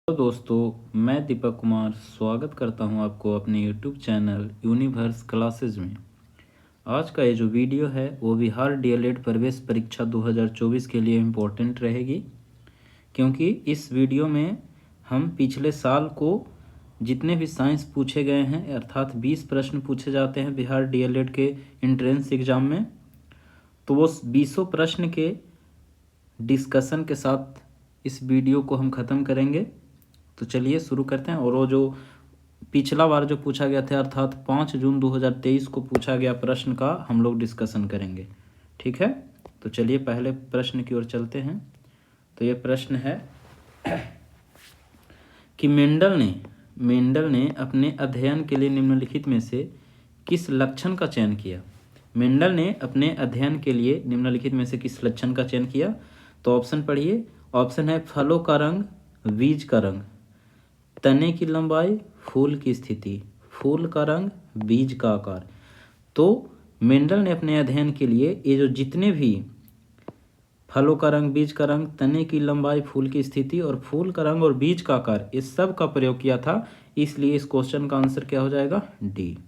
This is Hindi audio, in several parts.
तो दोस्तों, मैं दीपक कुमार स्वागत करता हूं आपको अपने यूट्यूब चैनल यूनिवर्स क्लासेज में। आज का ये जो वीडियो है वो बिहार डीएलएड प्रवेश परीक्षा 2024 के लिए इम्पोर्टेंट रहेगी, क्योंकि इस वीडियो में हम पिछले साल को जितने भी साइंस पूछे गए हैं अर्थात 20 प्रश्न पूछे जाते हैं बिहार डीएलएड के एंट्रेंस एग्ज़ाम में, तो वो 20 प्रश्न के डिस्कशन के साथ इस वीडियो को हम ख़त्म करेंगे। तो चलिए शुरू करते हैं। और वो जो पिछला बार जो पूछा गया था अर्थात 5 जून 2023 को पूछा गया प्रश्न का हम लोग डिस्कशन करेंगे, ठीक है। तो चलिए पहले प्रश्न की ओर चलते हैं। तो ये प्रश्न है कि मेंडल ने अपने अध्ययन के लिए निम्नलिखित में से किस लक्षण का चयन किया। मेंडल ने अपने अध्ययन के लिए निम्नलिखित में से किस लक्षण का चयन किया। तो ऑप्शन पढ़िए। ऑप्शन है फलों का रंग, बीज का रंग, तने की लंबाई, फूल की स्थिति, फूल का रंग, बीज का आकार। तो मेंडल ने अपने अध्ययन के लिए ये जो जितने भी फलों का रंग, बीज का रंग, तने की लंबाई, फूल की स्थिति और फूल का रंग और बीज का आकार, इस सब का प्रयोग किया था। इसलिए इस क्वेश्चन का आंसर क्या हो जाएगा, डी।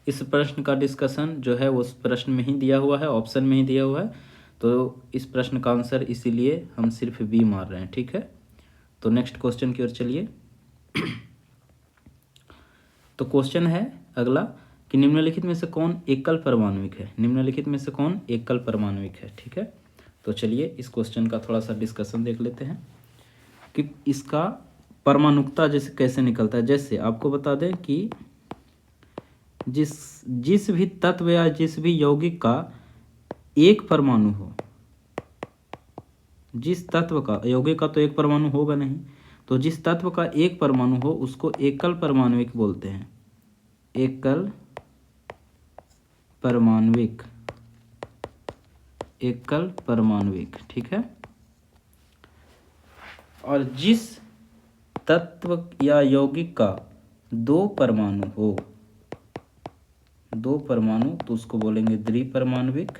इस प्रश्न का डिस्कशन जो है वो उस प्रश्न में ही दिया हुआ है, ऑप्शन में ही दिया हुआ है। तो इस प्रश्न का आंसर इसीलिए हम सिर्फ बी मार रहे हैं, ठीक है। तो नेक्स्ट क्वेश्चन की ओर चलिए। तो क्वेश्चन है अगला कि निम्नलिखित में से कौन एकल परमाणुविक है। निम्नलिखित में से कौन एकल परमाणुविक है, ठीक है। तो चलिए इस क्वेश्चन का थोड़ा सा डिस्कशन देख लेते हैं कि इसका परमाणुकता जैसे कैसे निकलता है। जैसे आपको बता दें कि जिस भी तत्व या जिस भी यौगिक का एक परमाणु हो, जिस तत्व का, यौगिक का तो एक परमाणु होगा नहीं, तो जिस तत्व का एक परमाणु हो उसको एकल परमाणुविक बोलते हैं। एकल परमाणुविक, एकल परमाणुविक, ठीक है। और जिस तत्व या यौगिक का दो परमाणु हो, दो परमाणु, तो उसको बोलेंगे द्विपरमाणुविक।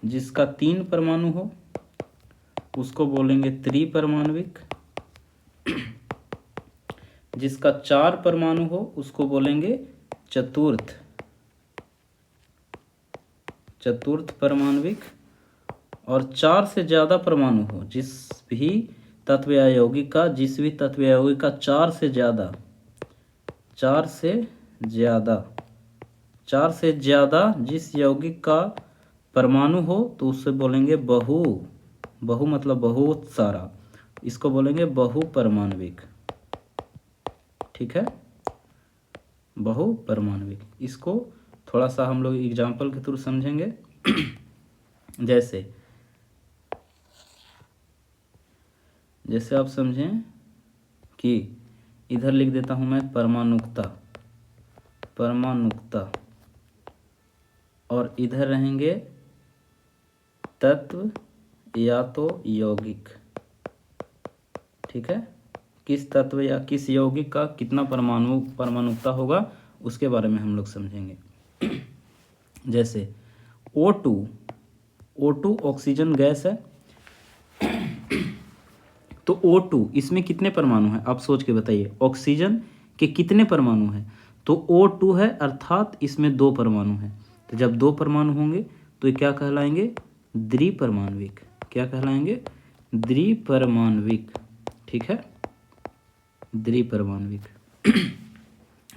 जिसका 3 परमाणु हो उसको बोलेंगे त्रिपरमाणुविक। जिसका 4 परमाणु हो उसको बोलेंगे चतुर्थ परमाणुविक। और 4 से ज़्यादा परमाणु हो, जिस भी तत्व या यौगिक का, जिस भी तत्व या यौगिक का 4 से ज़्यादा जिस यौगिक का परमाणु हो तो उससे बोलेंगे बहु मतलब बहुत सारा, इसको बोलेंगे बहुपरमाणुविक, ठीक है, बहुपरमाणुविक। इसको थोड़ा सा हम लोग एग्जाम्पल के थ्रू समझेंगे। जैसे आप समझें कि इधर लिख देता हूं मैं परमाणुकता, और इधर रहेंगे तत्व या तो यौगिक, ठीक है। किस तत्व या किस यौगिक का कितना परमाणुकता होगा उसके बारे में हम लोग समझेंगे। जैसे O2 ऑक्सीजन गैस है, तो O2 इसमें कितने परमाणु हैं आप सोच के बताइए। ऑक्सीजन के कितने परमाणु हैं, तो O2 है अर्थात इसमें 2 परमाणु हैं। तो जब 2 परमाणु होंगे तो ये क्या कहलाएंगे, द्विपरमाणुविक। क्या कहलाएंगे, द्विपरमाणुविक, ठीक है, द्विपरमाणुविक।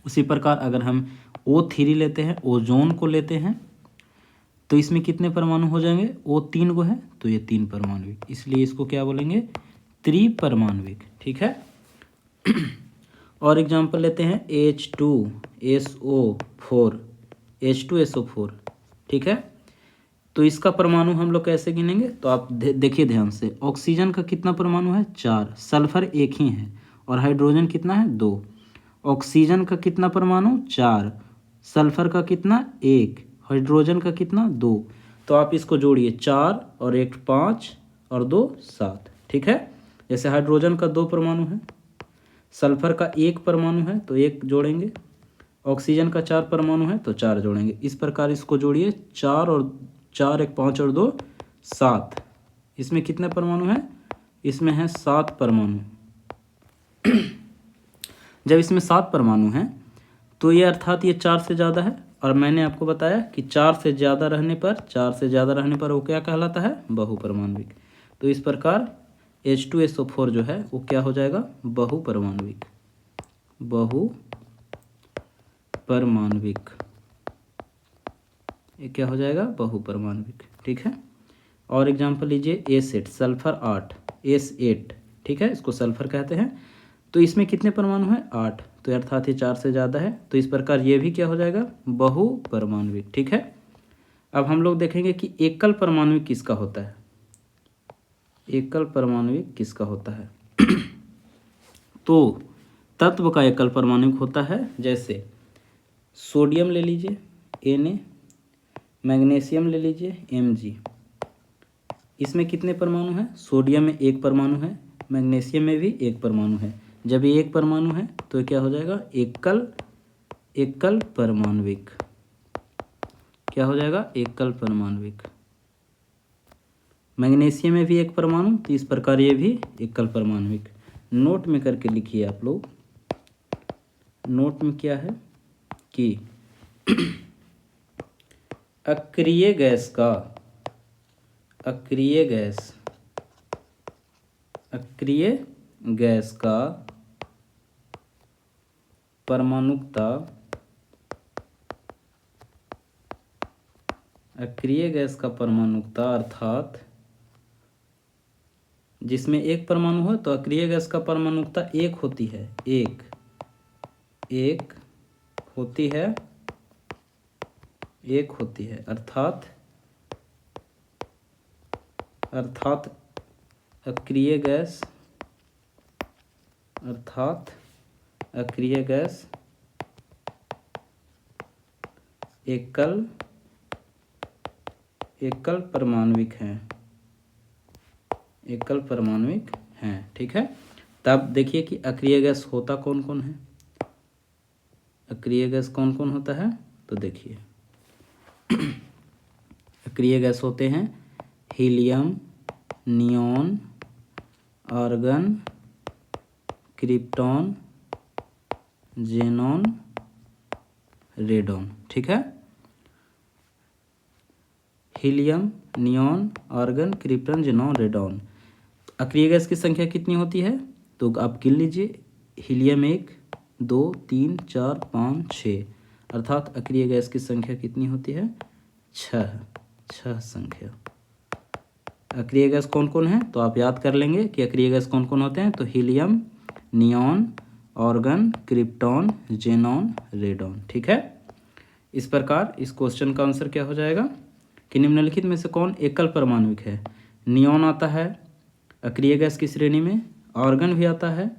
उसी प्रकार अगर हम O3 लेते हैं, ओजोन को लेते हैं, तो इसमें कितने परमाणु हो जाएंगे, O3 को है तो ये 3 परमाणुविक, इसलिए इसको क्या बोलेंगे, त्रिपरमाणुविक, ठीक है। और एग्जांपल लेते हैं H2SO4, ठीक है। तो इसका परमाणु हम लोग कैसे गिनेंगे, तो आप देखिए ध्यान से। ऑक्सीजन का कितना परमाणु है, 4, सल्फर एक ही है, और हाइड्रोजन कितना है, 2। ऑक्सीजन का कितना परमाणु, 4, सल्फर का कितना, 1, हाइड्रोजन का कितना, 2। तो आप इसको जोड़िए, 4 और 1 5 और 2 7, ठीक है। जैसे हाइड्रोजन का 2 परमाणु है, सल्फर का 1 परमाणु है तो 1 जोड़ेंगे, ऑक्सीजन का 4 परमाणु है तो 4 जोड़ेंगे। इस प्रकार इसको जोड़िए, 4 और 4 1 5 और 2 7, इसमें कितने परमाणु हैं, इसमें है 7 परमाणु। जब इसमें 7 परमाणु हैं तो ये अर्थात ये 4 से ज़्यादा है, और मैंने आपको बताया कि 4 से ज़्यादा रहने पर वो क्या कहलाता है, बहुपरमाणविक। तो इस प्रकार H2SO4 जो है वो क्या हो जाएगा, बहुपरमाणविक। ये क्या हो जाएगा, बहुपरमाणविक। ठीक है। और एग्जांपल लीजिए A8 सल्फर 8 S8, ठीक है, इसको सल्फर कहते हैं। तो इसमें कितने परमाणु हैं, 8, तो अर्थात ये 4 से ज़्यादा है। तो इस प्रकार ये भी क्या हो जाएगा, बहुपरमाणविक। ठीक है। अब हम लोग देखेंगे कि एकल परमाणविक किसका होता है। एकल परमाणविक किसका होता है तो तत्व का एकल परमाणविक होता है, जैसे सोडियम ले लीजिए Na, मैग्नीशियम ले लीजिए Mg। इसमें कितने परमाणु हैं, सोडियम में 1 परमाणु है, मैग्नीशियम में भी 1 परमाणु है। जब ये 1 परमाणु है तो क्या हो जाएगा, एकल परमाणविक। क्या हो जाएगा, एकल परमाणविक। मैग्नीशियम में भी 1 परमाणु, तो इस प्रकार ये भी एकल परमाणविक। नोट में करके लिखिए आप लोग। नोट में क्या है कि अक्रिय गैस का परमाणुकता, अक्रिय गैस का परमाणुकता अर्थात जिसमें 1 परमाणु हो तो अक्रिय गैस का परमाणुकता 1 होती है, एक होती है, अर्थात अक्रिय गैस एकल परमाणविक हैं। ठीक है। तब देखिए कि अक्रिय गैस होता कौन कौन है। अक्रिय गैस कौन कौन होता है, तो देखिए अक्रिय गैस होते हैं helium, neon, argon, krypton, xenon, radon. ठीक है। Helium, neon, argon, krypton, xenon, radon. अक्रिय गैस की संख्या कितनी होती है, तो आप गिन लीजिए। हीलियम 1, 2, 3, 4, 5, 6, अर्थात अक्रिय गैस की संख्या कितनी होती है, 6 संख्या। अक्रिय गैस कौन कौन है, तो आप याद कर लेंगे कि अक्रिय गैस कौन कौन होते हैं। तो helium, neon, argon, krypton, xenon, radon. ठीक है। इस प्रकार इस क्वेश्चन का आंसर क्या हो जाएगा कि निम्नलिखित में से कौन एकल परमाणुविक है। नियॉन आता है अक्रिय गैस की श्रेणी में, आर्गन भी आता है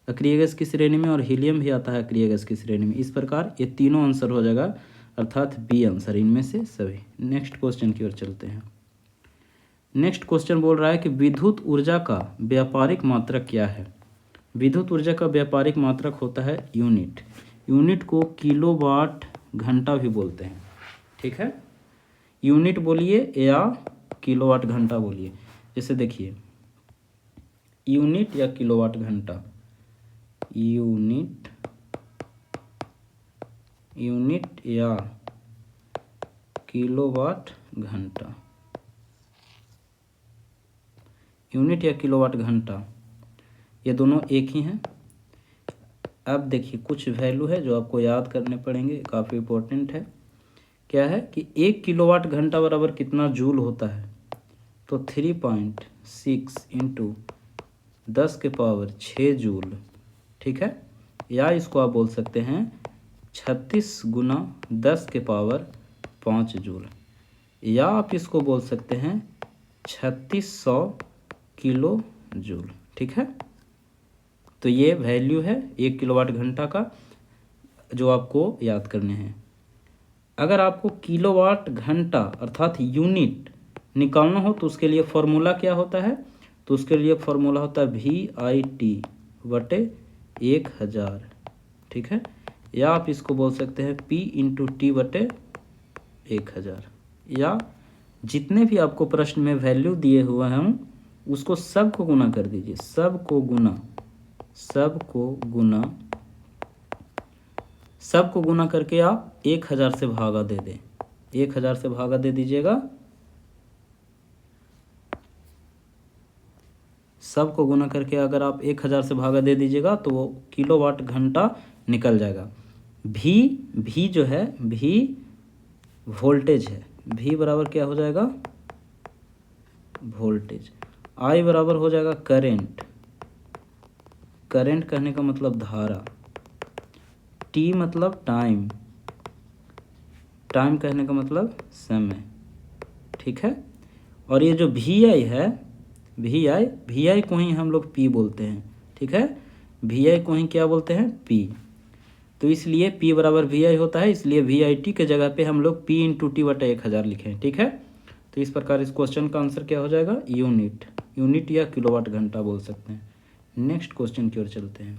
अक्रिय गैस की श्रेणी में, और हीलियम भी आता है अक्रिय गैस की श्रेणी में। इस प्रकार ये तीनों आंसर हो जाएगा, अर्थात बी आंसर इनमें से सभी। नेक्स्ट क्वेश्चन की ओर चलते हैं। नेक्स्ट क्वेश्चन बोल रहा है कि विद्युत ऊर्जा का व्यापारिक मात्रक क्या है। विद्युत ऊर्जा का व्यापारिक मात्रक होता है यूनिट। यूनिट को किलोवाट घंटा भी बोलते हैं। ठीक है। यूनिट बोलिए या किलोवाट घंटा बोलिए। जैसे देखिए यूनिट या किलोवाट घंटा, यूनिट या किलोवाट घंटा, यूनिट या किलोवाट घंटा, ये दोनों एक ही हैं। अब देखिए कुछ वैल्यू है जो आपको याद करने पड़ेंगे, काफ़ी इम्पोर्टेंट है। क्या है कि 1 किलोवाट घंटा बराबर कितना जूल होता है, तो 3.6 इंटू 10⁻6 जूल। ठीक है। या इसको आप बोल सकते हैं 36 गुना 10⁻5 जूल, या आप इसको बोल सकते हैं 3600 किलो जूल। ठीक है। तो ये वैल्यू है 1 किलोवाट घंटा का, जो आपको याद करने हैं। अगर आपको किलोवाट घंटा अर्थात यूनिट निकालना हो तो उसके लिए फॉर्मूला क्या होता है, तो उसके लिए फॉर्मूला होता है VIT/1000। ठीक है। या आप इसको बोल सकते हैं P/T/1000, या जितने भी आपको प्रश्न में वैल्यू दिए हुए हैं उसको सब को गुना कर दीजिए, सब को गुना करके आप 1000 से भागा दे दें, 1000 से भागा दे दीजिएगा। सब को गुना करके अगर आप 1000 से भागा दे दीजिएगा तो वो किलोवाट घंटा निकल जाएगा। भी जो है, भी वोल्टेज है, भी बराबर क्या हो जाएगा, वोल्टेज। आई बराबर हो जाएगा करंट, करंट कहने का मतलब धारा। टी मतलब टाइम, टाइम कहने का मतलब समय, ठीक है। और ये जो वी आई है, वी आई को ही हम लोग पी बोलते हैं, ठीक है। वी आई को ही क्या बोलते हैं, पी। तो इसलिए P बराबर वी आई होता है, इसलिए वी आई टी के जगह पे हम लोग P इंटू टी बटा 1000 लिखें, ठीक है। तो इस प्रकार इस क्वेश्चन का आंसर क्या हो जाएगा, यूनिट, यूनिट या किलोवाट घंटा बोल सकते हैं। नेक्स्ट क्वेश्चन की ओर चलते हैं।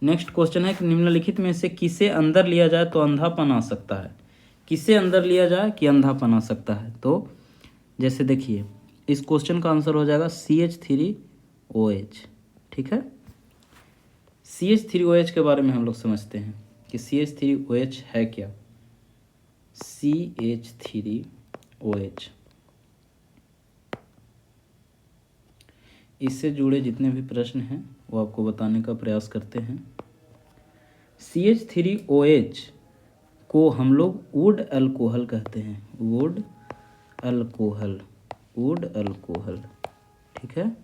नेक्स्ट क्वेश्चन है कि निम्नलिखित में से किसे अंदर लिया जाए तो अंधापन आ सकता है। किसे अंदर लिया जाए कि अंधापन आ सकता है। तो जैसे देखिए इस क्वेश्चन का आंसर हो जाएगा CH3OH, ठीक है। CH3OH के बारे में हम लोग समझते हैं कि CH3OH है क्या। CH3OH, इससे जुड़े जितने भी प्रश्न हैं वो आपको बताने का प्रयास करते हैं। CH3OH को हम लोग वुड अल्कोहल कहते हैं, वुड अल्कोहल, वुड अल्कोहल, ठीक है।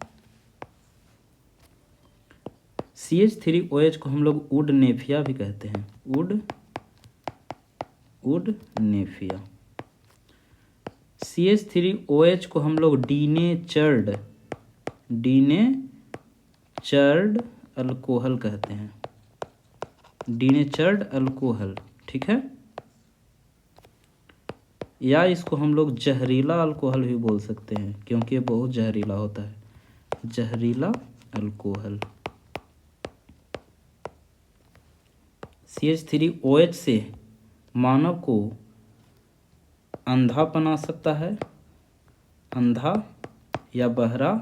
CH3OH को हम लोग वुड नेफिया भी कहते हैं, वुड नेफिया। CH3OH को हम लोग डीनेचर्ड अल्कोहल कहते हैं, डीनेचर्ड अल्कोहल, ठीक है। या इसको हम लोग जहरीला अल्कोहल भी बोल सकते हैं क्योंकि ये बहुत जहरीला होता है, जहरीला अल्कोहल। CH3OH से मानव को अंधापन आ सकता है, अंधा या बहरा,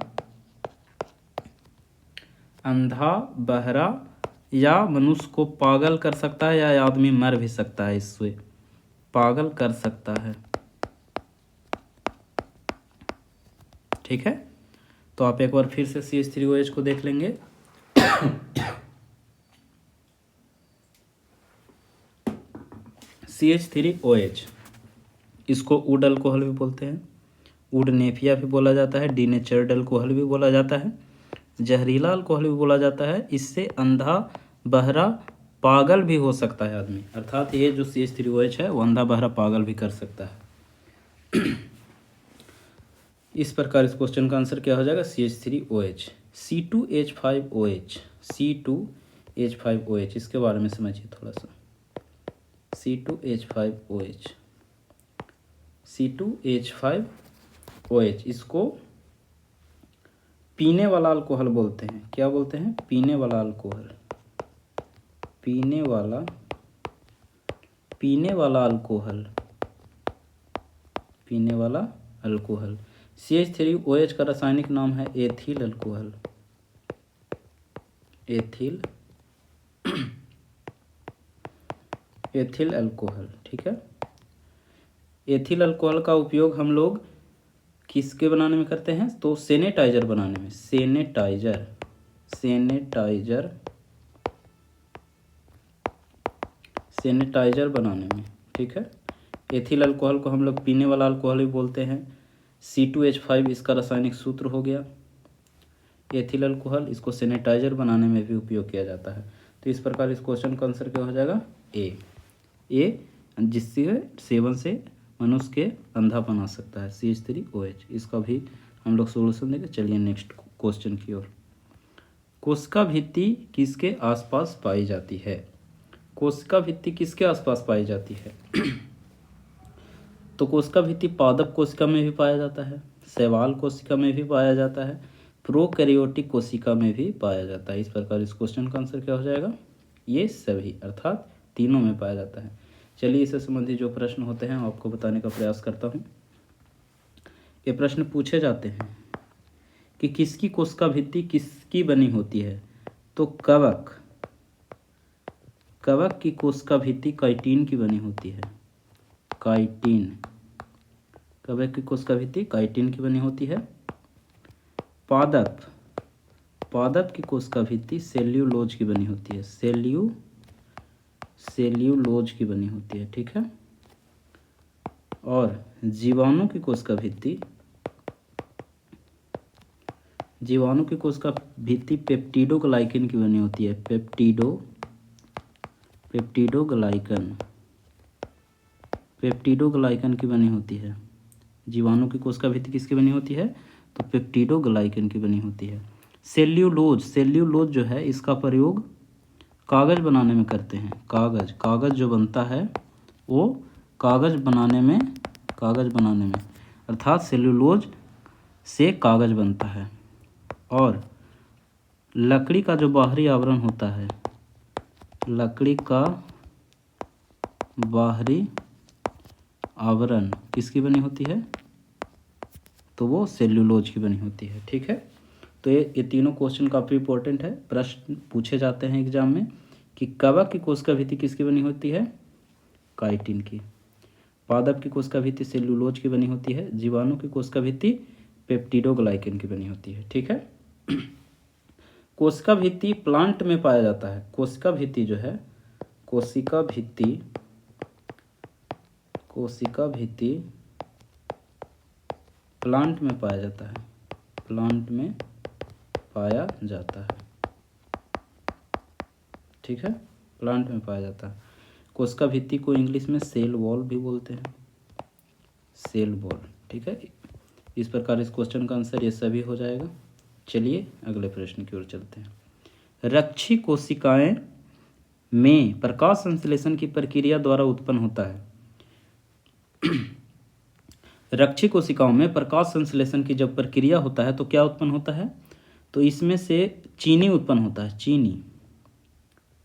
अंधा बहरा, या मनुष्य को पागल कर सकता है, या आदमी मर भी सकता है, इससे पागल कर सकता है, ठीक है। तो आप एक बार फिर से CH3OH को देख लेंगे। CH3OH इसको वुड अल्कोहल भी बोलते हैं, वुड नेफिया भी बोला जाता है, डीनेचर्ड अल्कोहल भी बोला जाता है, जहरीला अल्कोहल भी बोला जाता है। इससे अंधा बहरा पागल भी हो सकता है आदमी, अर्थात ये जो CH3OH है वो अंधा बहरा पागल भी कर सकता है। इस प्रकार इस क्वेश्चन का आंसर क्या हो जाएगा, CH3OH। C2H5OH, C2H5OH इसके बारे में समझिए थोड़ा सा। C2H5OH, C2H5OH इसको पीने वाला अल्कोहल बोलते हैं। क्या बोलते हैं, पीने वाला अल्कोहल, पीने वाला अल्कोहल, पीने वाला अल्कोहल। CH3OH का रासायनिक नाम है एथिल अल्कोहल, एथिल अल्कोहल, ठीक है। एथिल अल्कोहल का उपयोग हम लोग किसके बनाने में करते हैं, तो सैनिटाइजर बनाने में, सैनिटाइजर बनाने में, ठीक है। एथिल अल्कोहल को हम लोग पीने वाला अल्कोहल भी बोलते हैं। C2H5 इसका रासायनिक सूत्र हो गया। एथिल अल्कोहल, इसको सैनिटाइजर बनाने में भी उपयोग किया जाता है। तो इस प्रकार इस क्वेश्चन का आंसर क्या हो जाएगा, ए, जिससे सेवन से मनुष्य के अंधापन आ सकता है, CH3OH। इसका भी हम लोग सोल्यूशन देंगे। चलिए नेक्स्ट क्वेश्चन की ओर। कोशिका भित्ति किसके आसपास पाई जाती है, कोशिका भित्ति किसके आसपास पाई जाती है। तो कोशिका भित्ति पादप कोशिका में भी पाया जाता है, शैवाल कोशिका में भी पाया जाता है, प्रोकैरियोटिक कोशिका में भी पाया जाता है। इस प्रकार इस क्वेश्चन का आंसर क्या हो जाएगा, ये सभी, अर्थात तीनों में पाया जाता है। चलिए इससे संबंधित जो प्रश्न होते हैं आपको बताने का प्रयास करता हूँ। ये प्रश्न पूछे जाते हैं कि किसकी कोशिका भित्ति किसकी बनी होती है, तो कवक की कोशिका भित्ति काइटिन की बनी होती है। काइटिन, कवक की कोशिका भित्ति काइटिन की बनी होती है। पादप की कोशिका भित्ति सेल्यूलोज की बनी होती है। सेल्यूलोज की बनी होती है, ठीक है। और जीवाणु की कोशिका भित्ति पेप्टिडोग्लाइकन की बनी होती है। पेप्टिडोग्लाइकन की बनी होती है। जीवाणु की कोशिका भित्ति किसकी बनी होती है, तो पेप्टिडोग्लाइकन की बनी होती है। सेल्यूलोज जो है इसका प्रयोग कागज बनाने में करते हैं। कागज जो बनता है वो कागज बनाने में अर्थात सेल्यूलोज से कागज बनता है। और लकड़ी का जो बाहरी आवरण होता है, लकड़ी का बाहरी आवरण किसकी बनी होती है, तो वो सेल्यूलोज की बनी होती है, ठीक है। तो ये तीनों क्वेश्चन काफ़ी इंपॉर्टेंट है, प्रश्न पूछे जाते हैं एग्जाम में कि कवक की कोशिका भित्ति किसकी बनी होती है, काइटिन की। पादप की कोशिका भित्ति सेल्यूलोज की बनी होती है। जीवाणु की कोशिका भित्ति पेप्टिडोग्लाइकन की बनी होती है, ठीक है। कोशिका भित्ति प्लांट में पाया जाता है। कोशिका भित्ति जो है, कोशिका भित्ति प्लांट में पाया जाता है। ठीक है, प्लांट में पाया जाता है। कोशिका भित्ति को इंग्लिश में सेल वॉल भी बोलते हैं, सेल वॉल, ठीक है। इस प्रकार इस क्वेश्चन का आंसर ये सभी हो जाएगा। चलिए अगले प्रश्न की ओर चलते हैं। रक्षी कोशिकाएं में प्रकाश संश्लेषण की प्रक्रिया द्वारा उत्पन्न होता है। रक्षी कोशिकाओं में प्रकाश संश्लेषण की जब प्रक्रिया होता है तो क्या उत्पन्न होता है, तो इसमें से चीनी उत्पन्न होता है, चीनी,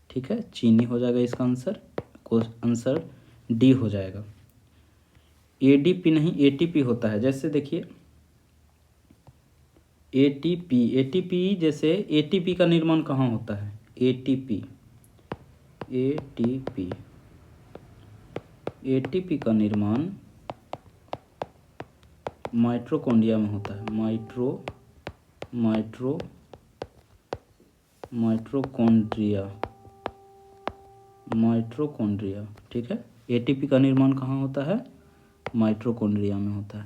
ठीक है। चीनी हो जाएगा इसका आंसर डी हो जाएगा। एडीपी नहीं, एटीपी होता है। जैसे देखिए एटीपी जैसे एटीपी का निर्माण कहाँ होता है, एटीपी का निर्माण माइटोकॉन्ड्रिया में होता है। माइटोकॉन्ड्रिया, ठीक है। एटीपी का निर्माण कहाँ होता है, माइटोकॉन्ड्रिया में होता है।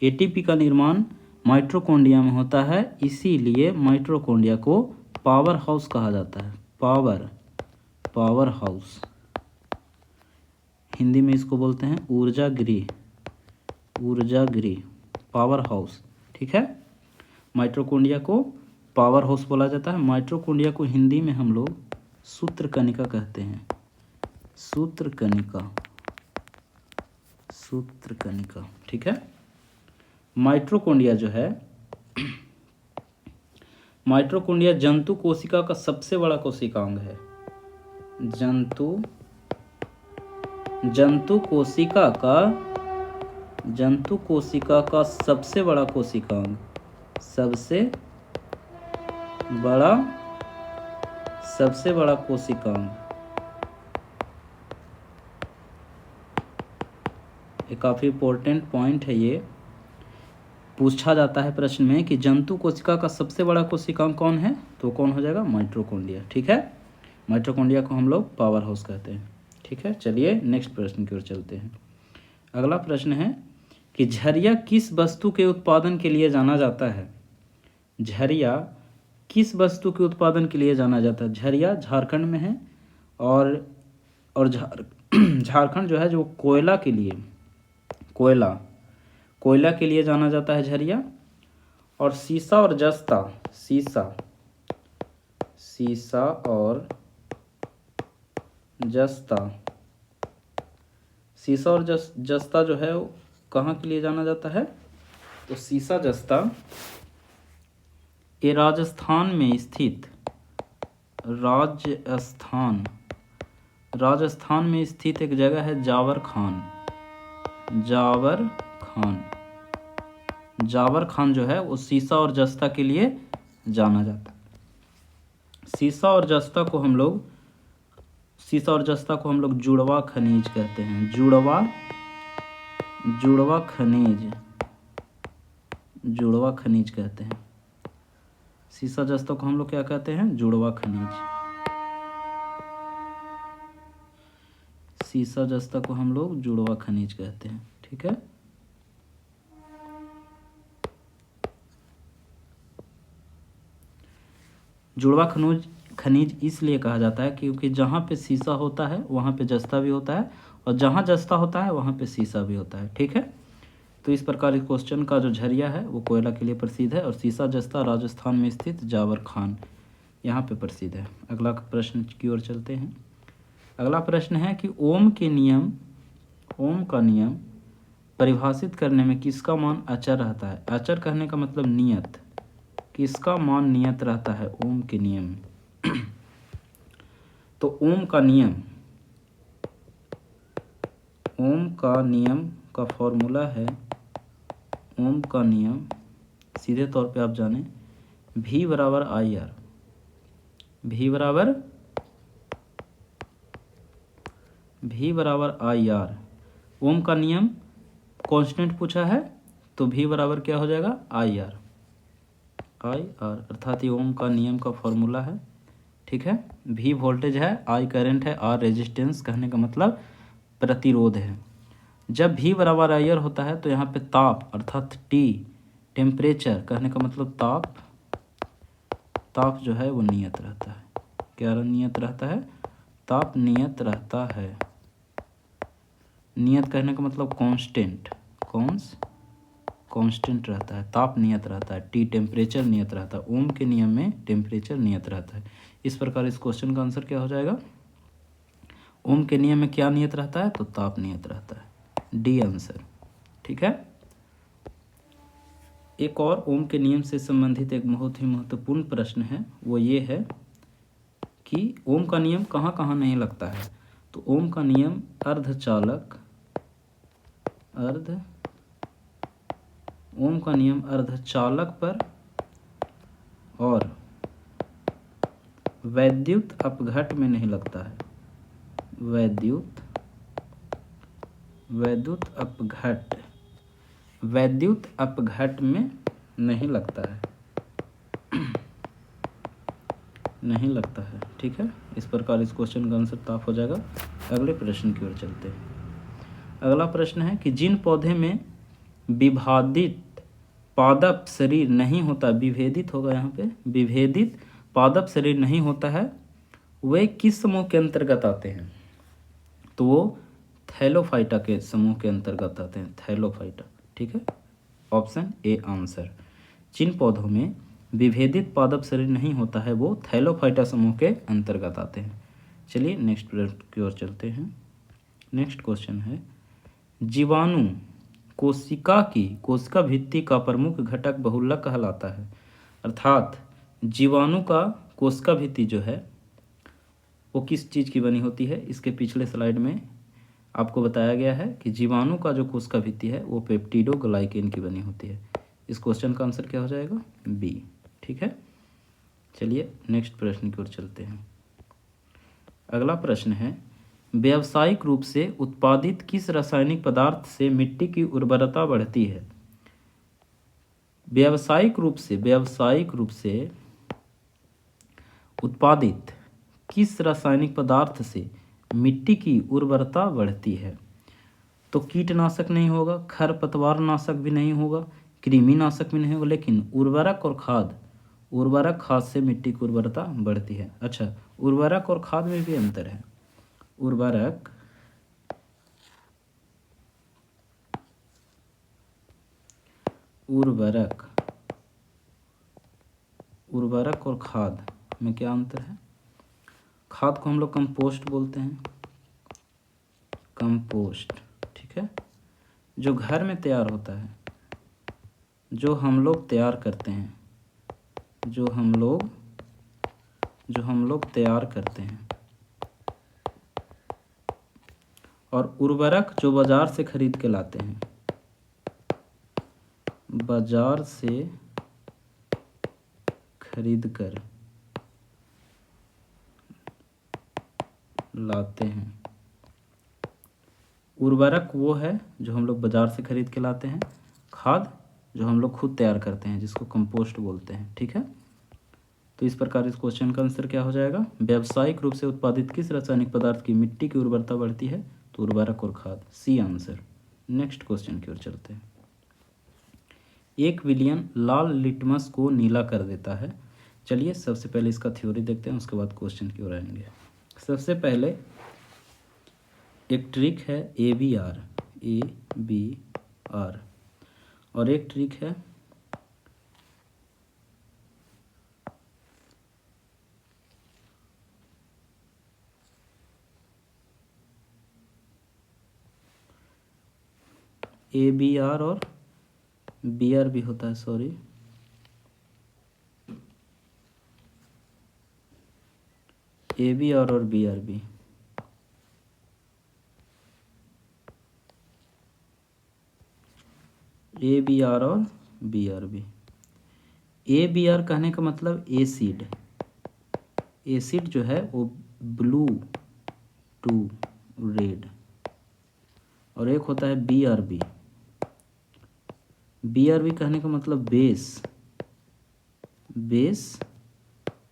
एटीपी का निर्माण माइटोकॉन्ड्रिया में होता है, इसीलिए माइटोकॉन्ड्रिया को पावर हाउस कहा जाता है। पावर हाउस, हिंदी में इसको बोलते हैं ऊर्जा गृह, पावर हाउस, ठीक है। माइटोकॉन्ड्रिया को पावर हाउस बोला जाता है। माइटोकॉन्ड्रिया को हिंदी में हम लोग सूत्रकणिका कहते हैं। सूत्रकणिका, ठीक है। माइटोकॉन्ड्रिया जो है, माइटोकॉन्ड्रिया जंतु कोशिका का सबसे बड़ा कोशिकांग है। जंतु कोशिका का सबसे बड़ा कोशिकांग, सबसे बड़ा कोशिकांग। ये काफ़ी इंपॉर्टेंट पॉइंट है। ये पूछा जाता है प्रश्न में कि जंतु कोशिका का सबसे बड़ा कोशिकांग कौन है, तो कौन हो जाएगा, माइटोकॉन्ड्रिया, ठीक है। माइटोकॉन्ड्रिया को हम लोग पावर हाउस कहते हैं, ठीक है। चलिए नेक्स्ट प्रश्न की ओर चलते हैं। अगला प्रश्न है कि झरिया किस वस्तु के उत्पादन के लिए जाना जाता है। झरिया किस वस्तु के उत्पादन के लिए जाना जाता है। झरिया झारखंड में है और झारखंड जो है जो कोयला के लिए जाना जाता है झरिया। और सीसा और जस्ता जो है वो कहाँ के लिए जाना जाता है, तो सीसा जस्ता ये राजस्थान में स्थित एक जगह है, जावर खान, जावर खान जो है वो सीसा और जस्ता के लिए जाना जाता है। सीसा और जस्ता को हम लोग जुड़वा खनिज कहते हैं। जुड़वा खनिज कहते हैं। सीसा जस्ता को हम लोग क्या कहते हैं? जुड़वा खनिज। सीसा जस्ता को हम लोग जुड़वा खनिज कहते हैं। ठीक है। जुड़वा खनिज इसलिए कहा जाता है क्योंकि जहाँ पे सीसा होता है वहाँ पे जस्ता भी होता है, और जहाँ जस्ता होता है वहाँ पे सीसा भी होता है। ठीक है। तो इस प्रकार इस क्वेश्चन का जो झरिया है वो कोयला के लिए प्रसिद्ध है, और सीसा जस्ता राजस्थान में स्थित जावर खान यहाँ पे प्रसिद्ध है। अगला प्रश्न की ओर चलते हैं। अगला प्रश्न है कि ओम का नियम परिभाषित करने में किसका मान अचर रहता है? अचर कहने का मतलब नियत। किसका मान नियत रहता है ओम के नियम में? तो ओम का नियम का फॉर्मूला है, ओम का नियम सीधे तौर पे आप जाने V बराबर आई आर। V बराबर आई आर। ओम का नियम कांस्टेंट पूछा है तो V बराबर क्या हो जाएगा? I R. अर्थात ये ओम का नियम का फॉर्मूला है। ठीक है। V वोल्टेज है, I करंट है, R रेजिस्टेंस कहने का मतलब प्रतिरोध है। जब V बराबर आई आर होता है तो यहाँ पे ताप अर्थात T टेम्परेचर कहने का मतलब ताप जो है वो नियत रहता है। क्या नियत रहता है? ताप नियत रहता है। नियत कहने का मतलब कांस्टेंट रहता है। ताप नियत रहता है। T टेम्परेचर नियत रहता है। ओम के नियम में टेम्परेचर नियत रहता है। इस प्रकार इस क्वेश्चन का आंसर क्या हो जाएगा? ओम के नियम में क्या नियत रहता है? तो ताप नियत रहता है। D answer. ठीक है। एक और ओम के नियम से संबंधित एक बहुत ही महत्वपूर्ण प्रश्न है, वो ये है कि ओम का नियम कहाँ कहाँ नहीं लगता है? तो ओम का नियम ओम का नियम अर्धचालक पर और वैद्युत अपघट में नहीं लगता है। वैद्युत अपघट में नहीं लगता है। ठीक है। इस प्रकार इस क्वेश्चन का आंसर साफ हो जाएगा। अगले प्रश्न की ओर चलते हैं। अगला प्रश्न है कि जिन पौधे में विभेदित पादप शरीर नहीं होता, विभेदित होगा यहाँ पे, विभेदित पादप शरीर नहीं होता है, वे किस समूह के अंतर्गत आते हैं? तो वो थैलोफाइटा के समूह के अंतर्गत आते हैं। थैलोफाइटा। ठीक है। Option A answer. जिन पौधों में विभेदित पादप शरीर नहीं होता है वो थैलोफाइटा समूह के अंतर्गत आते हैं। चलिए नेक्स्ट प्रश्न की ओर चलते हैं। नेक्स्ट क्वेश्चन है, जीवाणु कोशिका भित्ति का प्रमुख घटक बहुलक कहलाता है। अर्थात जीवाणु का कोशिका भित्ति जो है वो किस चीज़ की बनी होती है? इसके पिछले स्लाइड में आपको बताया गया है कि जीवाणु का जो कोशिका भित्ति है वो पेप्टिडोग्लाइकेन की बनी होती है। इस क्वेश्चन का आंसर क्या हो जाएगा? बी। ठीक है। चलिए नेक्स्ट प्रश्न की ओर चलते हैं। अगला प्रश्न है, व्यावसायिक रूप से उत्पादित किस रासायनिक पदार्थ से मिट्टी की उर्वरता बढ़ती है? व्यावसायिक रूप से उत्पादित किस रासायनिक पदार्थ से मिट्टी की उर्वरता बढ़ती है? तो कीटनाशक नहीं होगा, खरपतवार नाशक भी नहीं होगा, कृमि नाशक भी नहीं होगा, लेकिन उर्वरक खाद से मिट्टी की उर्वरता बढ़ती है। अच्छा, उर्वरक और खाद में भी अंतर है। उर्वरक और खाद में क्या अंतर है? खाद को हम लोग कंपोस्ट बोलते हैं। कंपोस्ट। ठीक है। जो घर में तैयार होता है, जो हम लोग तैयार करते हैं, जो हम लोग तैयार करते हैं। और उर्वरक जो बाजार से खरीद के लाते हैं। बाजार से खरीद कर लाते हैं। उर्वरक वो है जो हम लोग बाजार से खरीद के लाते हैं, खाद जो हम लोग खुद तैयार करते हैं जिसको कंपोस्ट बोलते हैं। ठीक है, तो इस प्रकार इस क्वेश्चन का आंसर क्या हो जाएगा? व्यावसायिक रूप से उत्पादित किस रासायनिक पदार्थ की मिट्टी की उर्वरता बढ़ती है? तो उर्वरक और खाद, सी आंसर। नेक्स्ट क्वेश्चन की ओर चलते हैं। 1 विलियन लाल लिटमस को नीला कर देता है। चलिए सबसे पहले इसका थ्योरी देखते हैं, उसके बाद क्वेश्चन की ओर आएंगे। सबसे पहले एक ट्रिक है ABR, ABR, और एक ट्रिक है ABR और BR भी होता है, सॉरी, ABR और BR भी। ABR और BR भी। ABR कहने का मतलब एसिड, एसिड जो है वो ब्लू टू रेड, और एक होता है BRB। BRB कहने का मतलब base, base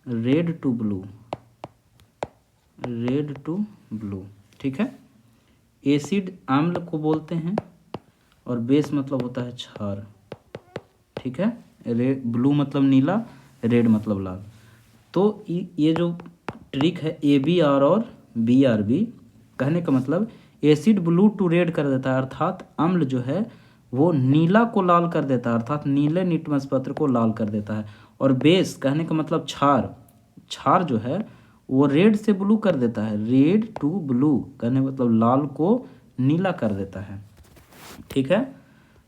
red to blue, red to blue. ठीक है, एसिड अम्ल को बोलते हैं और बेस मतलब होता है क्षार। ठीक है, रेड, ब्लू मतलब नीला, रेड मतलब लाल। तो ये जो ट्रिक है ABR और BRB, कहने का मतलब एसिड ब्लू टू रेड कर देता है, अर्थात अम्ल जो है वो नीला को लाल कर देता है, अर्थात नीले लिटमस पत्र को लाल कर देता है। और बेस कहने का मतलब क्षार, क्षार जो है वो रेड से ब्लू कर देता है, रेड टू ब्लू कहने का मतलब लाल को नीला कर देता है। ठीक है,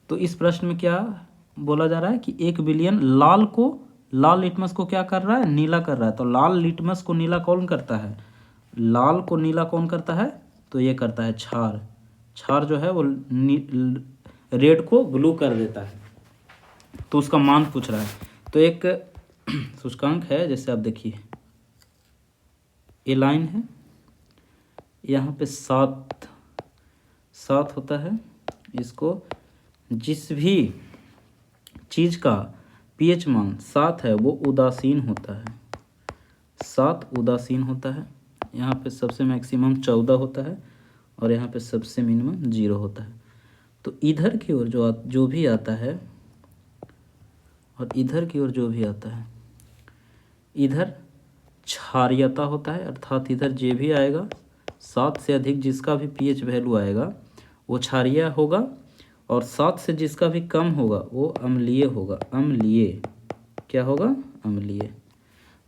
तो इस प्रश्न में क्या बोला जा रहा है कि 1 बिलियन लाल को, लाल लिटमस को क्या कर रहा है? नीला कर रहा है। तो लाल लिटमस को नीला कौन करता है? लाल को नीला कौन करता है? तो ये करता है क्षार। क्षार जो है वो रेड को ब्लू कर देता है। तो उसका मान पूछ रहा है। तो एक सूचकांक है, जैसे आप देखिए ये लाइन है, यहाँ पे 7 होता है। इसको जिस भी चीज़ का pH मान 7 है वो उदासीन होता है, 7 उदासीन होता है। यहाँ पे सबसे मैक्सिमम 14 होता है और यहाँ पे सबसे मिनिमम 0 होता है। तो इधर की ओर जो भी आता है और इधर की ओर जो भी आता है, इधर क्षारीयता होता है, अर्थात इधर जे भी आएगा 7 से अधिक जिसका भी pH वैल्यू आएगा वो क्षारीय होगा, और 7 से जिसका भी कम होगा वो अम्लीय होगा। अम्लीय क्या होगा? अम्लीय।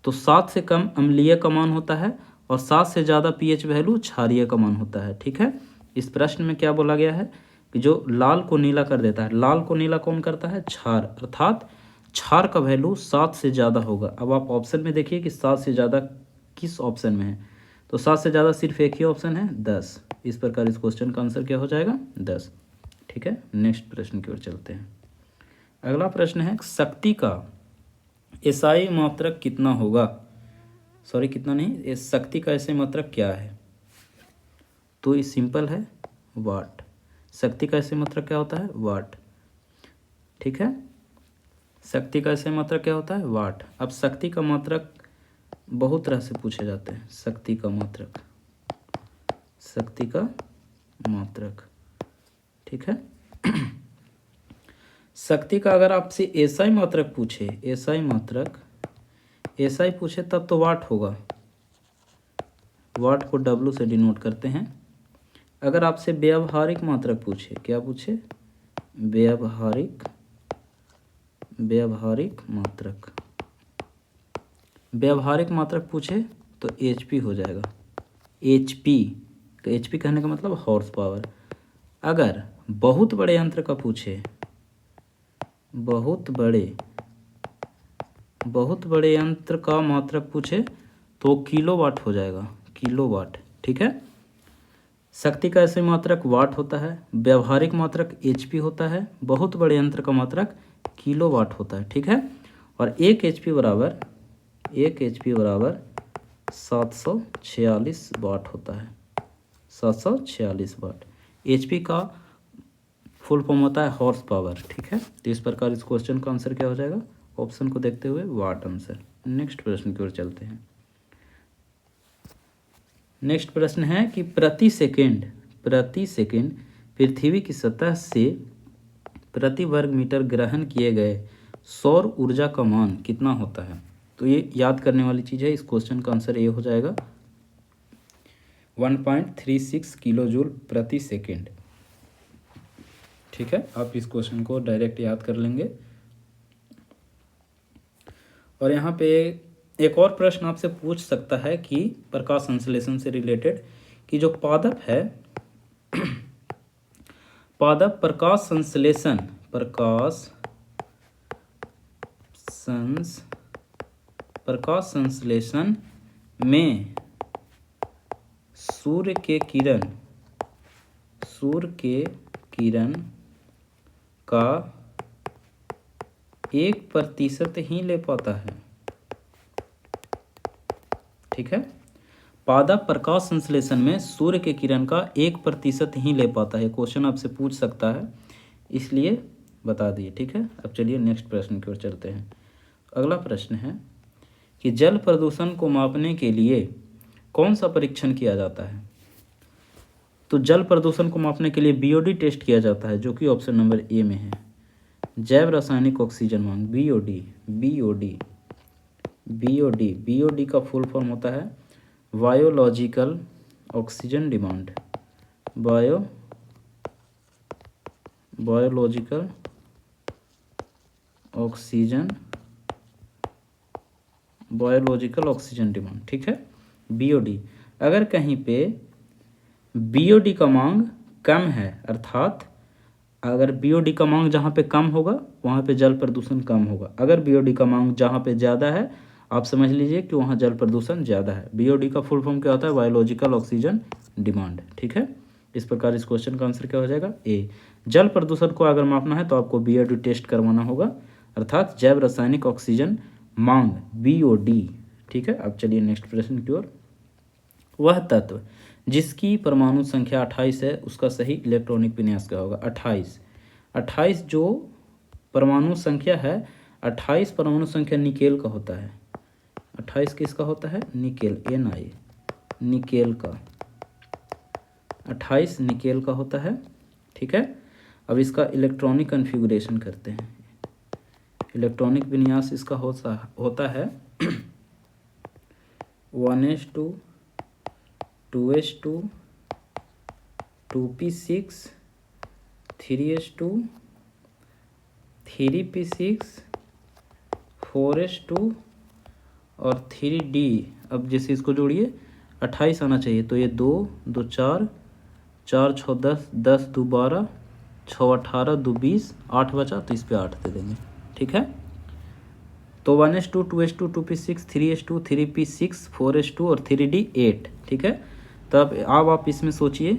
तो 7 से कम अम्लीय का मान होता है और 7 से ज़्यादा pH वैल्यू क्षारीय का मान होता है। ठीक है, इस प्रश्न में क्या बोला गया है कि जो लाल को नीला कर देता है, लाल को नीला कौन करता है? क्षार, अर्थात क्षार का वैल्यू 7 से ज़्यादा होगा। अब आप ऑप्शन में देखिए कि 7 से ज़्यादा किस ऑप्शन में है, तो 7 से ज़्यादा सिर्फ एक ही ऑप्शन है 10। इस प्रकार इस क्वेश्चन का आंसर क्या हो जाएगा? 10। ठीक है, नेक्स्ट प्रश्न की ओर चलते हैं। अगला प्रश्न है शक्ति का एसआई मात्रक कितना होगा? सॉरी, कितना नहीं, शक्ति का एसआई मात्रक क्या है? तो ये सिंपल है, वाट। शक्ति का एसआई मात्रक क्या होता है? वाट। ठीक है, शक्ति का एसआई मात्रक क्या होता है? वाट। अब शक्ति का मात्रक बहुत तरह से पूछे जाते हैं। शक्ति का मात्रक, शक्ति का मात्रक, ठीक है। शक्ति का अगर आपसे एसआई मात्रक पूछे, एसआई मात्रक, एसआई पूछे तब तो वाट होगा, वाट को डब्लू से डिनोट करते हैं। अगर आपसे व्यावहारिक मात्रक पूछे, क्या पूछे? व्यावहारिक मात्रक, व्यावहारिक मात्रक पूछे तो एचपी हो जाएगा। एचपी, एचपी कहने का मतलब हॉर्स पावर। अगर बहुत बड़े यंत्र का पूछे, बहुत बड़े यंत्र का मात्रक पूछे तो किलोवाट हो जाएगा, किलोवाट। ठीक है, शक्ति का ऐसे मात्रक वाट होता है, व्यावहारिक मात्रक एचपी होता है, बहुत बड़े यंत्र का मात्रक किलोवाट होता है, ठीक है। और 1 HP बराबर 746 वाट होता है, 746 वाट। HP का फुल फॉर्म होता है हॉर्स पावर, ठीक है। तो इस प्रकार इस क्वेश्चन का आंसर क्या हो जाएगा, ऑप्शन को देखते हुए वाट आंसर। नेक्स्ट प्रश्न की ओर चलते हैं। नेक्स्ट प्रश्न है कि प्रति सेकंड पृथ्वी की सतह से प्रति वर्ग मीटर ग्रहण किए गए सौर ऊर्जा का मान कितना होता है। तो ये याद करने वाली चीज़ है। इस क्वेश्चन का आंसर ये हो जाएगा 1.36 किलो जूल प्रति सेकेंड, ठीक है। आप इस क्वेश्चन को डायरेक्ट याद कर लेंगे। और यहाँ पे एक और प्रश्न आपसे पूछ सकता है कि प्रकाश संश्लेषण से रिलेटेड, कि जो पादप है पादप प्रकाश संश्लेषण में सूर्य के किरण का 1% ही ले पाता है, ठीक है। पादप प्रकाश संश्लेषण में सूर्य के किरण का 1% ही ले पाता है। क्वेश्चन आपसे पूछ सकता है, इसलिए बता दिए, ठीक है। अब चलिए नेक्स्ट प्रश्न की ओर चलते हैं। अगला प्रश्न है कि जल प्रदूषण को मापने के लिए कौन सा परीक्षण किया जाता है। तो जल प्रदूषण को मापने के लिए बीओडी टेस्ट किया जाता है, जो कि ऑप्शन नंबर ए में है, जैव रासायनिक ऑक्सीजन मांग, बीओडी का फुल फॉर्म होता है biological oxygen demand, biological oxygen demand, ठीक है, बीओडी। अगर कहीं पे बीओडी का मांग कम है, अर्थात अगर बीओडी का मांग जहाँ पे कम होगा वहाँ पे जल प्रदूषण कम होगा। अगर बीओडी का मांग जहाँ पे ज़्यादा है, आप समझ लीजिए कि वहाँ जल प्रदूषण ज़्यादा है। बीओडी का फुल फॉर्म क्या होता है, बायोलॉजिकल ऑक्सीजन डिमांड, ठीक है। इस प्रकार इस क्वेश्चन का आंसर क्या हो जाएगा, ए। जल प्रदूषण को अगर मापना है तो आपको बीओडी टेस्ट करवाना होगा, अर्थात जैव रासायनिक ऑक्सीजन मांग, बीओडी, ठीक है। अब चलिए नेक्स्ट प्रश्न की ओर। वह तत्व जिसकी परमाणु संख्या 28 है उसका सही इलेक्ट्रॉनिक विन्यास क्या होगा। 28 जो परमाणु संख्या है, 28 परमाणु संख्या निकेल का होता है। 28 किसका होता है, निकेल, Na, निकेल का, 28 निकेल का होता है, ठीक है। अब इसका इलेक्ट्रॉनिक कन्फिगुरेशन करते हैं। इलेक्ट्रॉनिक विन्यास इसका होता है 1s2 2s2 2p6 3s2 3p6 4s2 और 3d। अब जैसे इसको जोड़िए 28 आना चाहिए, तो ये 2 2 4 4 6 10 10 2 12 6 18 2 20 8 बचा, तो इस पे 8 दे देंगे, ठीक है। तो 1s2 2s2 2p6 3s2 3p6 4s2 और 3d 8, ठीक है। तब अब आप इसमें सोचिए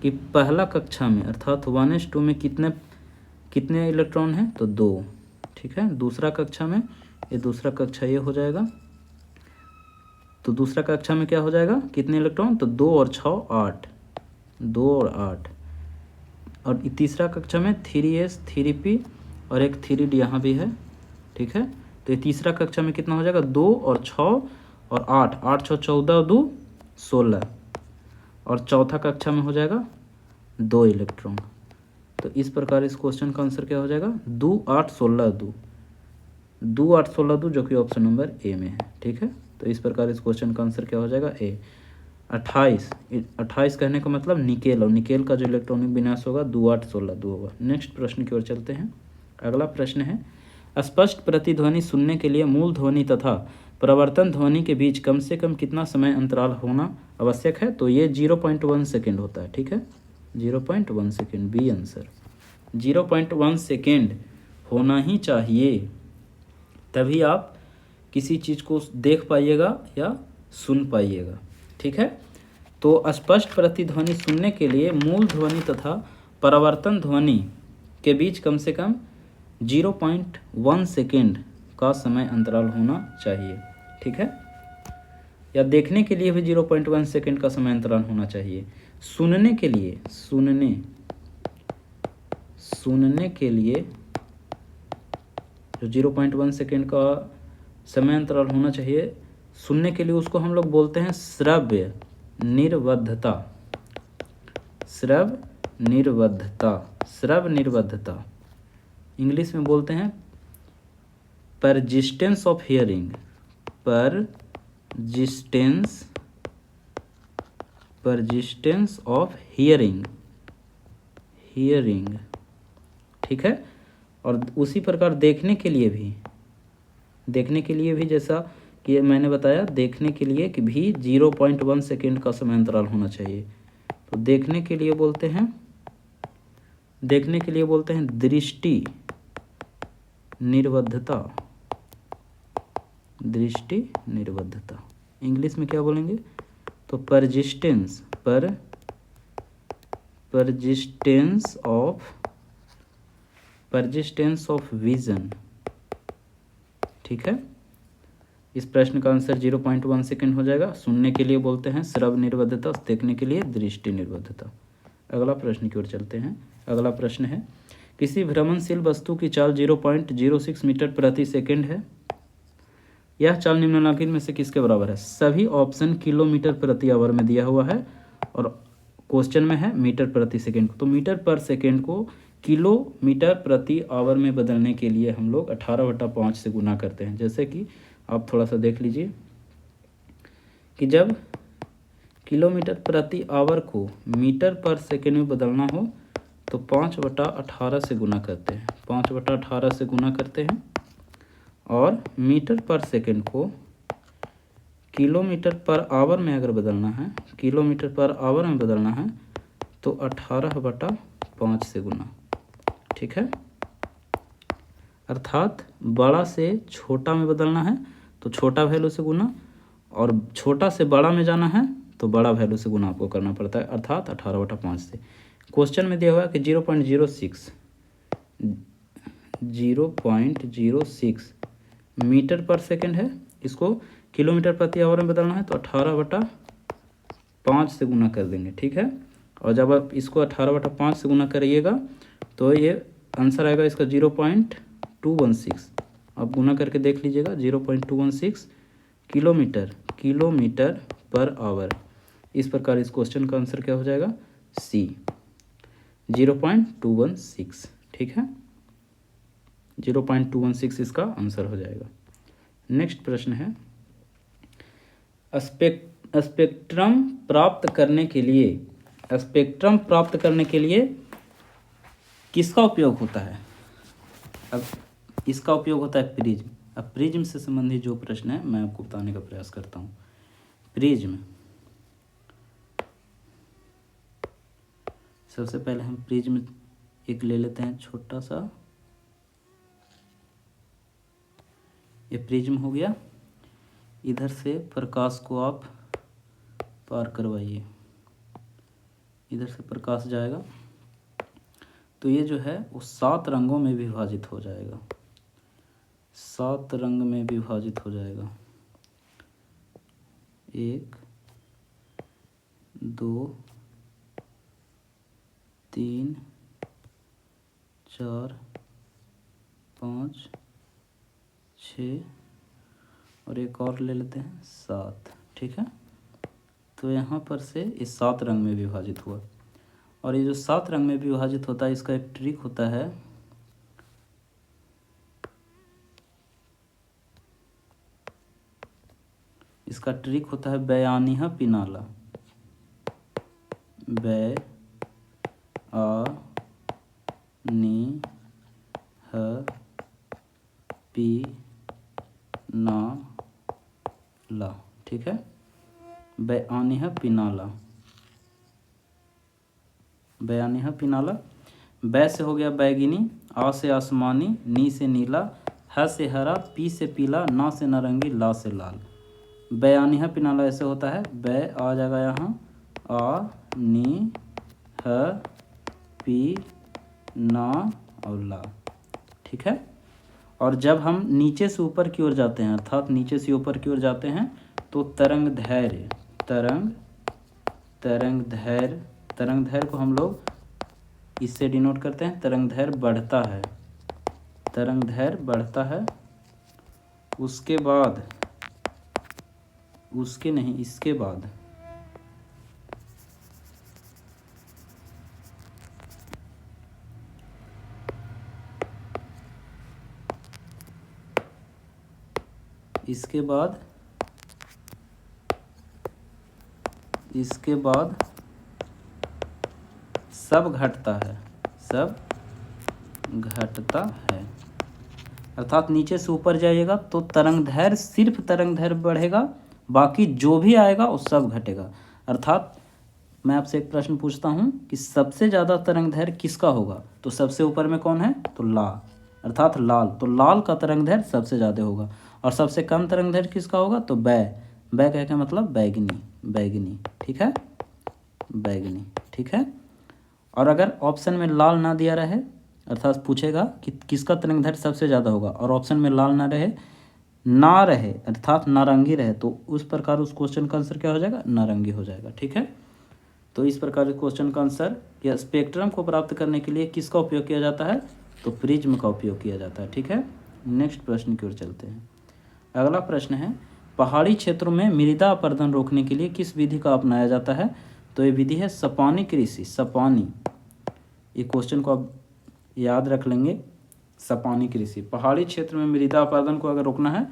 कि पहला कक्षा में अर्थात 1s2 में कितने इलेक्ट्रॉन हैं, तो 2, ठीक है। दूसरा कक्षा में दूसरा कक्षा ये हो जाएगा, तो दूसरा कक्षा में क्या हो जाएगा, कितने इलेक्ट्रॉन, तो 2 और 6 8, 2 और 8। और तीसरा कक्षा में 3s 3p और एक 3d यहाँ भी है, ठीक है। तो ये तीसरा कक्षा में कितना हो जाएगा, 2 और 6 और 8, 8 6 14 2 16। और चौथा कक्षा में हो जाएगा 2 इलेक्ट्रॉन। तो इस प्रकार इस क्वेश्चन का आंसर क्या हो जाएगा, 2 8 16 2 8 16 2, जो कि ऑप्शन नंबर ए में है, ठीक है। तो इस प्रकार इस क्वेश्चन का आंसर क्या हो जाएगा, ए। 28 कहने का मतलब निकेल, और निकेल का जो इलेक्ट्रॉनिक विन्यास होगा 2 8 16 2 होगा। नेक्स्ट प्रश्न की ओर चलते हैं। अगला प्रश्न है, स्पष्ट प्रतिध्वनि सुनने के लिए मूल ध्वनि तथा प्रवर्तन ध्वनि के बीच कम से कम कितना समय अंतराल होना आवश्यक है। तो ये 0.1 सेकेंड होता है, ठीक है, 0.1 सेकेंड, बी आंसर। 0.1 सेकेंड होना ही चाहिए, तभी आप किसी चीज़ को देख पाइएगा या सुन पाइएगा, ठीक है। तो स्पष्ट प्रतिध्वनि सुनने के लिए मूल ध्वनि तथा परावर्तन ध्वनि के बीच कम से कम 0.1 सेकेंड का समय अंतराल होना चाहिए। ठीक है, या देखने के लिए भी 0.1 सेकेंड का समय अंतराल होना चाहिए। सुनने के लिए जो 0.1 सेकेंड का समय अंतराल होना चाहिए, सुनने के लिए उसको हम लोग बोलते हैं श्रव्य निर्बद्धता। श्रव्य निर्बद्धता इंग्लिश में बोलते हैं persistence of hearing. Persistence of hearing. ठीक है, और उसी प्रकार देखने के लिए भी जैसा कि मैंने बताया, देखने के लिए कि भी 0.1 सेकेंड का समय अंतराल होना चाहिए। तो देखने के लिए बोलते हैं दृष्टि निर्बद्धता। इंग्लिश में क्या बोलेंगे? तो परजिस्टेंस ऑफ विजन। ठीक है, इस प्रश्न का आंसर 0.1 सेकेंड हो जाएगा। सुनने के लिए बोलते हैं श्रव्य निर्बद्धता, देखने के लिए दृष्टि निर्बद्धता। अगला प्रश्न की ओर चलते हैं। अगला प्रश्न है, किसी भ्रमणशील वस्तु की चाल 0.06 मीटर प्रति सेकेंड है। यह चाल निम्नलिखित में से किसके बराबर है? सभी ऑप्शन किलोमीटर प्रति आवर में दिया हुआ है और क्वेश्चन में है मीटर प्रति सेकेंड। तो मीटर पर सेकेंड को किलोमीटर प्रति आवर में बदलने के लिए हम लोग 18/5 से गुना करते हैं। जैसे कि आप थोड़ा सा देख लीजिए कि जब किलोमीटर प्रति आवर को मीटर पर सेकेंड में बदलना हो तो 5/18 से गुना करते हैं। 5/18 से गुना करते हैं, और मीटर पर सेकेंड को किलोमीटर पर आवर में अगर बदलना है, तो 18/5 से गुना। ठीक है, अर्थात बड़ा से छोटा में बदलना है तो छोटा वैल्यू से गुना, और छोटा से बड़ा में जाना है तो बड़ा वैल्यू से गुना आपको करना पड़ता है, अर्थात 18/5 से। क्वेश्चन में दिया हुआ है कि 0.06 मीटर पर सेकेंड है, इसको किलोमीटर प्रति आवर में बदलना है तो 18/5 से गुना कर देंगे। ठीक है, और जब आप इसको 18/5 से गुना करिएगा तो ये आंसर आएगा इसका 0.216। आप गुना करके देख लीजिएगा, 0.216 किलोमीटर पर आवर। इस प्रकार इस क्वेश्चन का आंसर क्या हो जाएगा? सी, 0.216। ठीक है, 0.216 इसका आंसर हो जाएगा। नेक्स्ट प्रश्न है, स्पेक्ट्रम प्राप्त करने के लिए किसका उपयोग होता है? अब इसका उपयोग होता है प्रिज्म। अब प्रिज्म से संबंधित जो प्रश्न है मैं आपको बताने का प्रयास करता हूँ। प्रिज्म, सबसे पहले हम प्रिज्म एक ले लेते हैं छोटा सा। ये प्रिज्म हो गया। इधर से प्रकाश को आप पार करवाइए, इधर से प्रकाश जाएगा तो ये जो है वो 7 रंगों में विभाजित हो जाएगा। 7 रंग में विभाजित हो जाएगा। 1 2 3 4 5 6 और एक और ले लेते हैं 7। ठीक है, तो यहाँ पर से इस 7 रंग में विभाजित हुआ। और ये जो 7 रंग में विभाजित होता है, इसका एक ट्रिक होता है। इसका ट्रिक होता है बयानिहा पिनाला। पिनाला। ठीक है, बयानिहा पिनाला। बै से हो गया बैगिनी, आ से आसमानी, नी से नीला, ह से हरा, पी से पीला, ना से नारंगी, ला से लाल। बयानिहा पिनाला ऐसे होता है, बै आ जाएगा यहाँ, आ नी ह पी ना और ला। ठीक है। और जब हम नीचे से ऊपर की ओर जाते हैं, अर्थात नीचे से ऊपर की ओर जाते हैं, तो तरंग दैर्घ्य को हम लोग इससे डिनोट करते हैं। तरंग दैर्घ्य बढ़ता है, उसके बाद इसके बाद सब घटता है। अर्थात नीचे से ऊपर जाइएगा तो सिर्फ तरंग दैर्घ्य बढ़ेगा, बाकी जो भी आएगा वो सब घटेगा। अर्थात मैं आपसे एक प्रश्न पूछता हूँ कि सबसे ज़्यादा तरंग दैर्घ्य किसका होगा, तो सबसे ऊपर में कौन है, तो लाल, अर्थात लाल। तो लाल का तरंग दैर्घ्य सबसे ज़्यादा होगा। और सबसे कम तरंग दैर्घ्य किसका होगा, तो बै कह के मतलब बैगनी, ठीक है, बैगनी, ठीक है। और अगर ऑप्शन में लाल ना दिया रहे, अर्थात पूछेगा कि किसका तरंग दैर्घ्य सबसे ज़्यादा होगा, और ऑप्शन में लाल ना रहे अर्थात नारंगी रहे, तो उस प्रकार उस क्वेश्चन का आंसर क्या हो जाएगा, नारंगी हो जाएगा, ठीक है। तो इस प्रकार के क्वेश्चन का आंसर या स्पेक्ट्रम को प्राप्त करने के लिए किसका उपयोग किया जाता है, तो प्रिज्म का उपयोग किया जाता है, ठीक है। नेक्स्ट प्रश्न की ओर चलते हैं। अगला प्रश्न है, पहाड़ी क्षेत्रों में मृदा अपरदन रोकने के लिए किस विधि का अपनाया जाता है, तो ये विधि है सपानी कृषि। ये क्वेश्चन को आप याद रख लेंगे, सपानी कृषि। पहाड़ी क्षेत्र में मृदा अपरदन को अगर रोकना है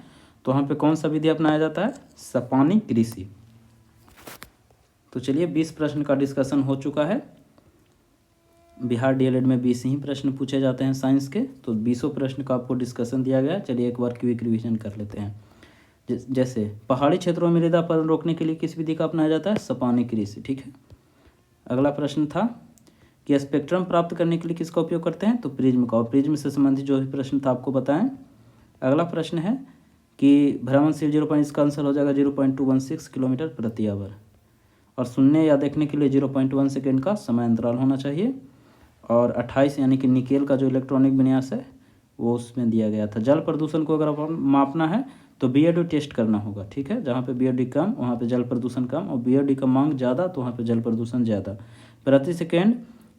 तो वहाँ पे कौन सा विधि अपनाया जाता है, सपानी कृषि। तो चलिए 20 प्रश्न का डिस्कशन हो चुका है। बिहार डीएलएड में 20 ही प्रश्न पूछे जाते हैं साइंस के, तो 20 प्रश्न का आपको डिस्कशन दिया गया। चलिए एक बार क्विक रिवीजन कर लेते हैं। जैसे पहाड़ी क्षेत्रों में मृदा अपरदन रोकने के लिए किस विधि का अपनाया जाता है, सपानी कृषि, ठीक है। अगला प्रश्न था कि स्पेक्ट्रम प्राप्त करने के लिए किसका उपयोग करते हैं, तो प्रिज्म का। और प्रिज्म से संबंधित जो भी प्रश्न था आपको बताएं। अगला प्रश्न है कि भ्रमणशील 0. इसका आंसर हो जाएगा 0.216 किलोमीटर प्रति आवर। और सुनने या देखने के लिए 0.1 सेकेंड का समय अंतराल होना चाहिए। और 28 यानी कि निकेल का जो इलेक्ट्रॉनिक विन्यास है वो उसमें दिया गया था। जल प्रदूषण को अगर अपन मापना है तो बीआरडी टेस्ट करना होगा, ठीक है। जहाँ पे बीआरडी कम वहाँ पे जल प्रदूषण कम, और बीआरडी का मांग ज़्यादा तो वहाँ पे जल प्रदूषण ज़्यादा। प्रति सेकेंड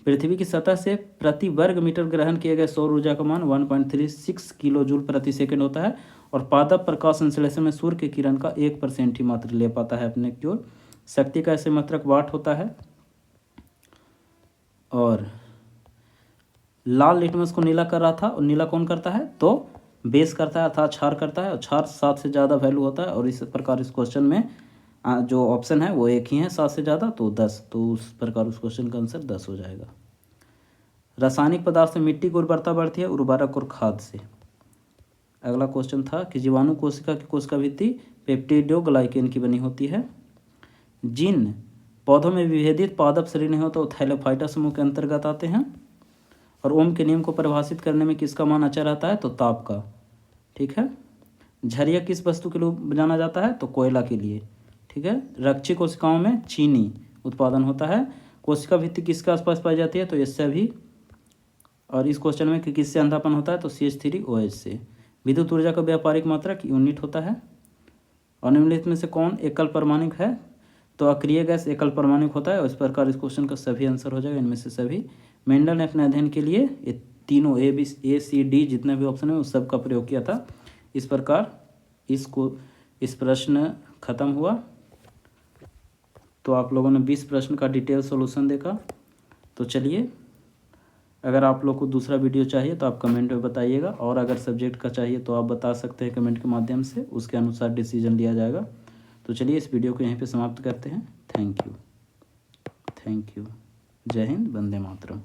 पृथ्वी की सतह से प्रति वर्ग मीटर ग्रहण किए गए सौर ऊर्जा का मान 1.36 किलो जूल प्रति सेकेंड होता है। और पादप प्रकाश संश्लेषण में सूर्य के किरण का 1% ही मात्र ले पाता है अपने की ओर। शक्ति का ऐसे मात्रक वाट होता है। और लाल लिटमस को नीला कर रहा था, और नीला कौन करता है, तो बेस करता है अर्थात क्षार करता है, और क्षार 7 से ज़्यादा वैल्यू होता है। और इस प्रकार इस क्वेश्चन में जो ऑप्शन है वो एक ही है 7 से ज़्यादा, तो 10। तो उस प्रकार उस क्वेश्चन का आंसर 10 हो जाएगा। रासायनिक पदार्थ से मिट्टी की उर्वरता बढ़ती है, उर्वरक और खाद से। अगला क्वेश्चन था कि जीवाणु कोशिका की कोशिका भित्ति पेप्टिडोग्लाइकेन की बनी होती है। जिन पौधों में विभेदित पादप शरीर नहीं होता वो थैलेफाइटा समूह के अंतर्गत आते हैं। और ओम के नियम को परिभाषित करने में किसका मान अचर रहता है, तो ताप का, ठीक है। झरिया किस वस्तु के लिए जाना जाता है, तो कोयला के लिए, ठीक है। रक्षी कोशिकाओं में चीनी उत्पादन होता है। कोशिका भित्ति किसके आसपास पाई जाती है, तो इससे भी। और इस क्वेश्चन में कि किससे अंधापन होता है, तो CH3OH से। विद्युत ऊर्जा का व्यापारिक मात्रक यूनिट होता है। और निम्नलिखित में से कौन एकल परमाणुक है, तो अक्रिय गैस एकल परमाणुक होता है। और इस प्रकार इस क्वेश्चन का सभी आंसर हो जाएगा इनमें से सभी। मेंडल ने अपने अध्ययन के लिए ये तीनों A, B, C, D जितने भी ऑप्शन है उस सब का प्रयोग किया था। इस प्रकार इस प्रश्न खत्म हुआ। तो आप लोगों ने 20 प्रश्न का डिटेल सॉल्यूशन देखा। तो चलिए, अगर आप लोग को दूसरा वीडियो चाहिए तो आप कमेंट में बताइएगा, और अगर सब्जेक्ट का चाहिए तो आप बता सकते हैं कमेंट के माध्यम से, उसके अनुसार डिसीजन लिया जाएगा। तो चलिए इस वीडियो को यहीं पे समाप्त करते हैं। Thank you. जय हिंद, वंदे मातरम।